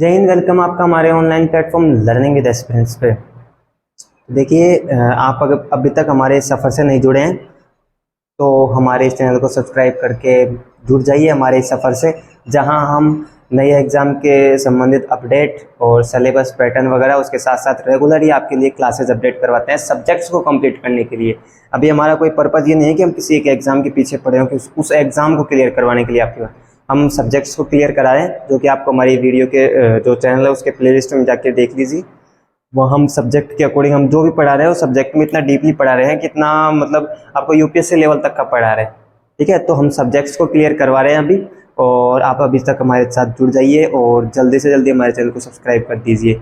जय हिंद। वेलकम आपका हमारे online platform learning with aspirants पे। देखिए, आप अगर अभी तक हमारे सफ़र से नहीं जुड़े हैं तो हमारे इस चैनल को सब्सक्राइब करके जुड़ जाइए हमारे इस सफ़र से, जहां हम नए एग्ज़ाम के संबंधित अपडेट और सिलेबस पैटर्न वगैरह उसके साथ साथ रेगुलर ही आपके लिए क्लासेस अपडेट करवाते हैं सब्जेक्ट्स को कंप्लीट करने के लिए। अभी हमारा कोई पर्पज़ ये नहीं है कि हम किसी एक एग्ज़ाम के पीछे पड़े हों कि उस एग्ज़ाम को क्लियर करवाने के लिए आपके हम सब्जेक्ट्स को क्लियर करा रहे हैं, जो कि आपको हमारी वीडियो के जो चैनल है उसके प्लेलिस्ट में जाके देख लीजिए। वो हम सब्जेक्ट के अकॉर्डिंग हम जो भी पढ़ा रहे हैं वो सब्जेक्ट में इतना डीपली पढ़ा रहे हैं, कितना मतलब आपको यूपीएससी लेवल तक का पढ़ा रहे हैं। ठीक है, तो हम सब्जेक्ट्स को क्लियर करवा रहे हैं अभी, और आप अभी तक हमारे साथ जुड़ जाइए और जल्दी से जल्दी हमारे चैनल को सब्सक्राइब कर दीजिए।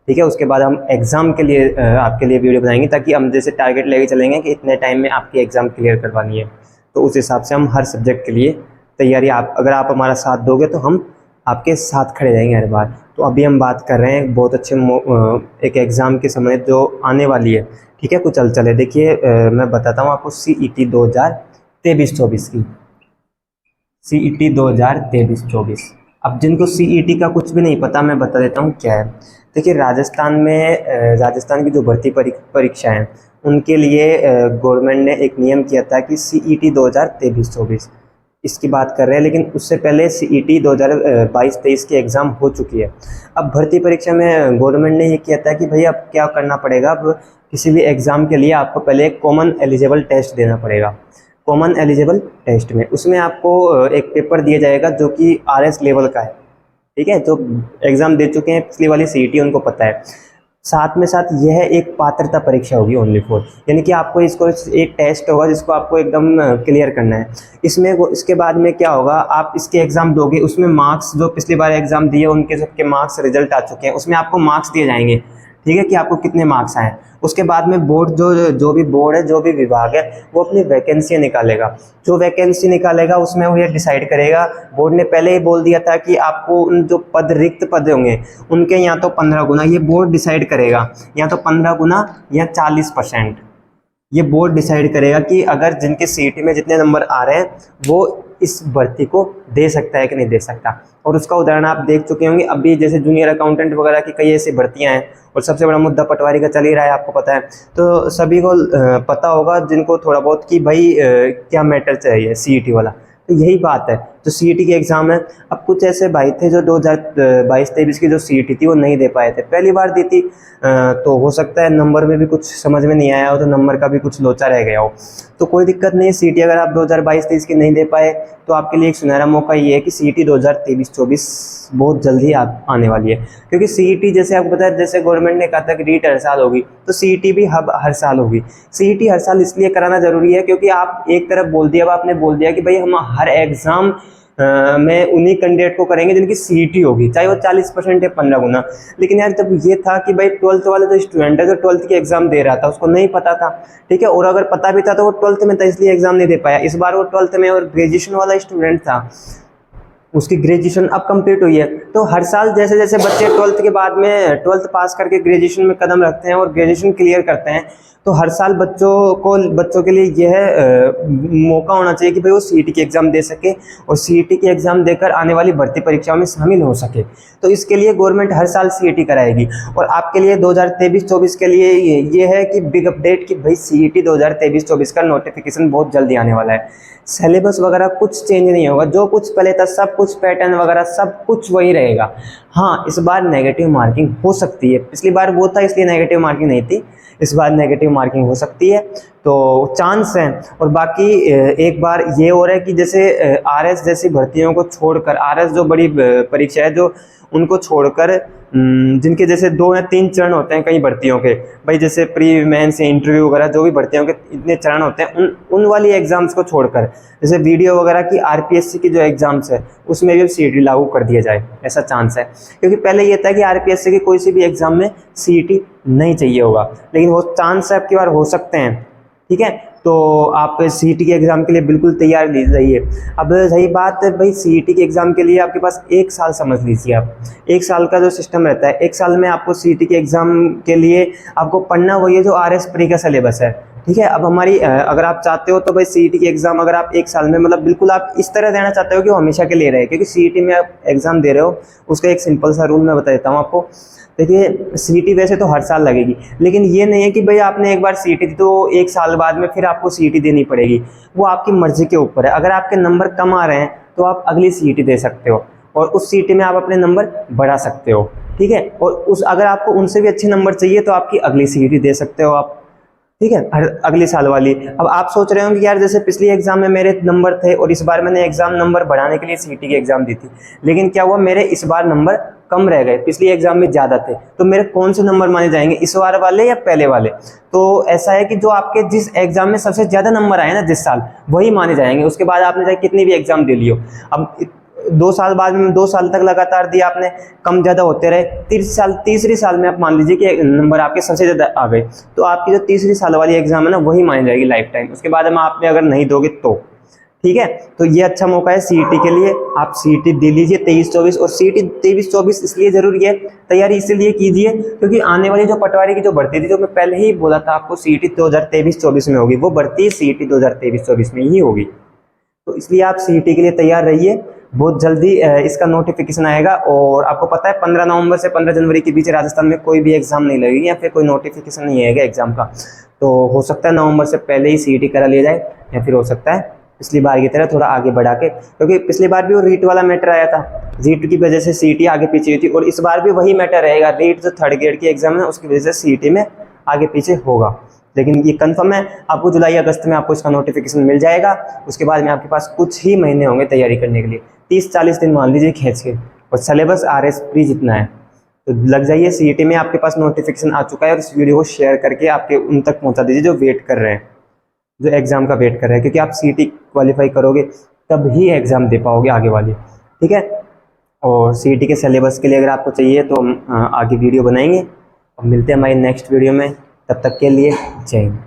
ठीक है, उसके बाद हम एग्ज़ाम के लिए आपके लिए वीडियो बनाएंगे, ताकि हम जैसे टारगेट लेके चलेंगे कि इतने टाइम में आपकी एग्ज़ाम क्लियर करवानी है, तो उस हिसाब से हम हर सब्जेक्ट के लिए तैयारी अगर आप हमारा साथ दोगे तो हम आपके साथ खड़े रहेंगे हर बार। तो अभी हम बात कर रहे हैं बहुत अच्छे एक एग्ज़ाम के समय जो आने वाली है। ठीक है, कुछ चले देखिए, मैं बताता हूँ आपको CET 2023-24 की CET 2023-24 अब जिनको CET का कुछ भी नहीं पता, मैं बता देता हूँ क्या है। देखिए, राजस्थान की जो भर्ती परीक्षा है उनके लिए गवर्नमेंट ने एक नियम किया था कि CET 2023-24 इसकी बात कर रहे हैं, लेकिन उससे पहले CET 2022-23 की एग्ज़ाम हो चुकी है। अब भर्ती परीक्षा में गवर्नमेंट ने ये किया था कि भाई अब क्या करना पड़ेगा, अब किसी भी एग्ज़ाम के लिए आपको पहले एक कॉमन एलिजिबल टेस्ट देना पड़ेगा। कॉमन एलिजिबल टेस्ट में उसमें आपको एक पेपर दिया जाएगा जो कि RS लेवल का है। ठीक है, जो एग्ज़ाम दे चुके हैं पिछली वाली CET उनको पता है। साथ में साथ यह एक पात्रता परीक्षा होगी ओनली फॉर, यानी कि आपको इसको एक टेस्ट होगा जिसको आपको एकदम क्लियर करना है। इसके बाद में क्या होगा, आप इसके एग्ज़ाम दोगे, उसमें मार्क्स जो पिछली बार एग्ज़ाम दिए उनके सबके मार्क्स रिजल्ट आ चुके हैं, उसमें आपको मार्क्स दिए जाएंगे। ठीक है, कि आपको कितने मार्क्स आए। उसके बाद में बोर्ड जो भी बोर्ड है, जो भी विभाग है, वो अपनी वैकेंसी निकालेगा। जो वैकेंसी निकालेगा उसमें वो ये डिसाइड करेगा। बोर्ड ने पहले ही बोल दिया था कि आपको उन जो रिक्त पद होंगे उनके या तो 15 गुना, ये बोर्ड डिसाइड करेगा, या तो 15 गुना या 40%। ये बोर्ड डिसाइड करेगा कि अगर जिनके CET में जितने नंबर आ रहे हैं वो इस भर्ती को दे सकता है कि नहीं दे सकता। और उसका उदाहरण आप देख चुके होंगे, अभी जैसे जूनियर अकाउंटेंट वगैरह की कई ऐसी भर्तियां हैं, और सबसे बड़ा मुद्दा पटवारी का चल ही रहा है, आपको पता है। तो सभी को पता होगा जिनको थोड़ा बहुत कि भाई क्या मैटर चाहिए CET वाला, तो यही बात है। जो CET की एग्ज़ाम है, अब कुछ ऐसे भाई थे जो 2022-23 की जो CET थी वो नहीं दे पाए थे, पहली बार दी थी, तो हो सकता है नंबर में भी कुछ समझ में नहीं आया हो, तो नंबर का भी कुछ लोचा रह गया हो। तो कोई दिक्कत नहीं है, CET अगर आप 2022-23 की नहीं दे पाए तो आपके लिए एक सुनहरा मौका ये है कि CET 2023-24 बहुत जल्दी आने वाली है। क्योंकि CET जैसे आपको पता है, जैसे गवर्नमेंट ने कहा था कि रीट हर साल होगी, तो CET भी हर साल होगी। CET हर साल इसलिए कराना जरूरी है क्योंकि आप एक तरफ बोल दिया, आपने बोल दिया कि भाई हम हर एग्ज़ाम में उन्हीं कैंडिडेट को करेंगे जिनकी CET होगी, चाहे वो 40% या 15 गुना। लेकिन यार जब ये था कि भाई 12th वाला जो स्टूडेंट है जो 12th की एग्जाम दे रहा था उसको नहीं पता था। ठीक है, और अगर पता भी था तो वो 12th में था इसलिए एग्जाम नहीं दे पाया। इस बार वो 12th में और ग्रेजुएशन वाला स्टूडेंट था, उसकी ग्रेजुएशन अब कंप्लीट हुई है। तो हर साल जैसे जैसे बच्चे 12th के बाद में 12th पास करके ग्रेजुएशन में कदम रखते हैं और ग्रेजुएशन क्लियर करते हैं, तो हर साल बच्चों के लिए यह मौका होना चाहिए कि भाई वो CET की एग्ज़ाम दे सके और CET की एग्ज़ाम देकर आने वाली भर्ती परीक्षाओं में शामिल हो सके। तो इसके लिए गवर्नमेंट हर साल CET कराएगी। और आपके लिए 2023-24 के लिए ये है कि बिग अपडेट कि भाई CET 2023-24 का नोटिफिकेशन बहुत जल्दी आने वाला है। सिलेबस वगैरह कुछ चेंज नहीं होगा, जो कुछ पहले था सब कुछ पैटर्न वगैरह सब कुछ वही रहेगा। हाँ, इस बार नेगेटिव मार्किंग हो सकती है, पिछली बार वो था इसलिए नेगेटिव मार्किंग नहीं थी, इस बार नेगेटिव मार्किंग हो सकती है, तो चांस है। और बाकी एक बार ये हो रहा है कि जैसे RS जैसी भर्तियों को छोड़कर, RS जो बड़ी परीक्षा है जो उनको छोड़कर जिनके जैसे 2 या 3 चरण होते हैं कई भर्तियों के, भाई जैसे प्री मेंस इंटरव्यू वगैरह जो भी भर्तियों के इतने चरण होते हैं, उन वाली एग्जाम्स को छोड़कर जैसे वीडियो वगैरह की RPSC की जो एग्जाम्स है उसमें भी CET लागू कर दिया जाए, ऐसा चांस है। क्योंकि पहले ये था कि RPSC की कोई सी भी एग्जाम में CET नहीं चाहिए होगा, लेकिन वो चांस है आपकी बार हो सकते हैं। ठीक है, तो आप CET के एग्ज़ाम के लिए बिल्कुल तैयार रहिए। अब सही बात है भाई, CET के एग्ज़ाम के लिए आपके पास 1 साल समझ लीजिए आप, 1 साल का जो सिस्टम रहता है, 1 साल में आपको CET के एग्ज़ाम के लिए आपको पढ़ना वही है जो RS प्री का सिलेबस है, ठीक है। अब हमारी अगर आप चाहते हो तो भाई सीईटी की एग्ज़ाम अगर आप एक साल में मतलब बिल्कुल आप इस तरह देना चाहते हो कि वो हमेशा के लिए रहे, क्योंकि सीईटी में आप एग्ज़ाम दे रहे हो उसका एक सिंपल सा रूल मैं बता देता हूँ आपको। देखिए सीईटी वैसे तो हर साल लगेगी, लेकिन ये नहीं है कि भाई आपने एक बार सीईटी दी तो एक साल बाद में फिर आपको सीईटी देनी पड़ेगी, वो आपकी मर्ज़ी के ऊपर है। अगर आपके नंबर कम आ रहे हैं तो आप अगली सीईटी दे सकते हो और उस सीईटी में आप अपने नंबर बढ़ा सकते हो, ठीक है। और उस अगर आपको उनसे भी अच्छे नंबर चाहिए तो आपकी अगली सीईटी दे सकते हो आप, ठीक है, हर अगले साल वाली। अब आप सोच रहे हो कि यार जैसे पिछली एग्जाम में मेरे नंबर थे और इस बार मैंने एग्जाम नंबर बढ़ाने के लिए सीईटी की एग्जाम दी थी, लेकिन क्या हुआ मेरे इस बार नंबर कम रह गए, पिछली एग्जाम में ज़्यादा थे, तो मेरे कौन से नंबर माने जाएंगे, इस बार वाले या पहले वाले? तो ऐसा है कि जो आपके जिस एग्जाम में सबसे ज़्यादा नंबर आए ना जिस साल, वही माने जाएंगे। उसके बाद आपने चाहे कितनी भी एग्जाम दे लियो, अब 2 साल बाद में 2 साल तक लगातार दिया आपने, कम ज़्यादा होते रहे, तीसरी साल में आप मान लीजिए कि नंबर आपके सबसे ज़्यादा आ गए, तो आपकी जो तीसरी साल वाली एग्जाम है ना वही मानी जाएगी लाइफ टाइम। उसके बाद में आपने अगर नहीं दोगे तो, ठीक है। तो ये अच्छा मौका है सीईटी के लिए, आप सीईटी दे लीजिए 23-24। और सीईटी 23-24 इसलिए ज़रूरी है, तैयारी इसलिए कीजिए क्योंकि आने वाली जो पटवारी की जो भर्ती थी, जो मैं पहले ही बोला था आपको सीईटी 2023-24 में होगी, वो भर्ती सीईटी 2023-24 में ही होगी। तो इसलिए आप सीईटी के लिए तैयार रहिए, बहुत जल्दी इसका नोटिफिकेशन आएगा। और आपको पता है 15 नवंबर से 15 जनवरी के बीच राजस्थान में कोई भी एग्ज़ाम नहीं लगेगी या फिर कोई नोटिफिकेशन नहीं आएगा एग्ज़ाम का। तो हो सकता है नवंबर से पहले ही सीईटी करा लिया जाए, या फिर हो सकता है पिछली बार की तरह थोड़ा आगे बढ़ा के, क्योंकि पिछली बार भी वो रीट वाला मैटर आया था, रीट की वजह से सीईटी आगे पीछे हुई थी, और इस बार भी वही मैटर रहेगा, रीट जो थर्ड ग्रेड की एग्जाम है उसकी वजह से सीईटी में आगे पीछे होगा। लेकिन ये कंफर्म है, आपको जुलाई अगस्त में आपको इसका नोटिफिकेशन मिल जाएगा। उसके बाद में आपके पास कुछ ही महीने होंगे तैयारी करने के लिए, 30-40 दिन मान लीजिए खींच के, और सिलेबस RS प्री जितना है, तो लग जाइए सीईटी में। आपके पास नोटिफिकेशन आ चुका है, और इस वीडियो को शेयर करके आपके उन तक पहुंचा दीजिए जो वेट कर रहे हैं, जो एग्ज़ाम का वेट कर रहे हैं, क्योंकि आप सीईटी क्वालिफाई करोगे तब ही एग्ज़ाम दे पाओगे आगे वाली, ठीक है। और सीईटी के सिलेबस के लिए अगर आपको चाहिए तो हम आगे वीडियो बनाएंगे, और मिलते हैं हमारी नेक्स्ट वीडियो में। तब तक के लिए जय हिंद।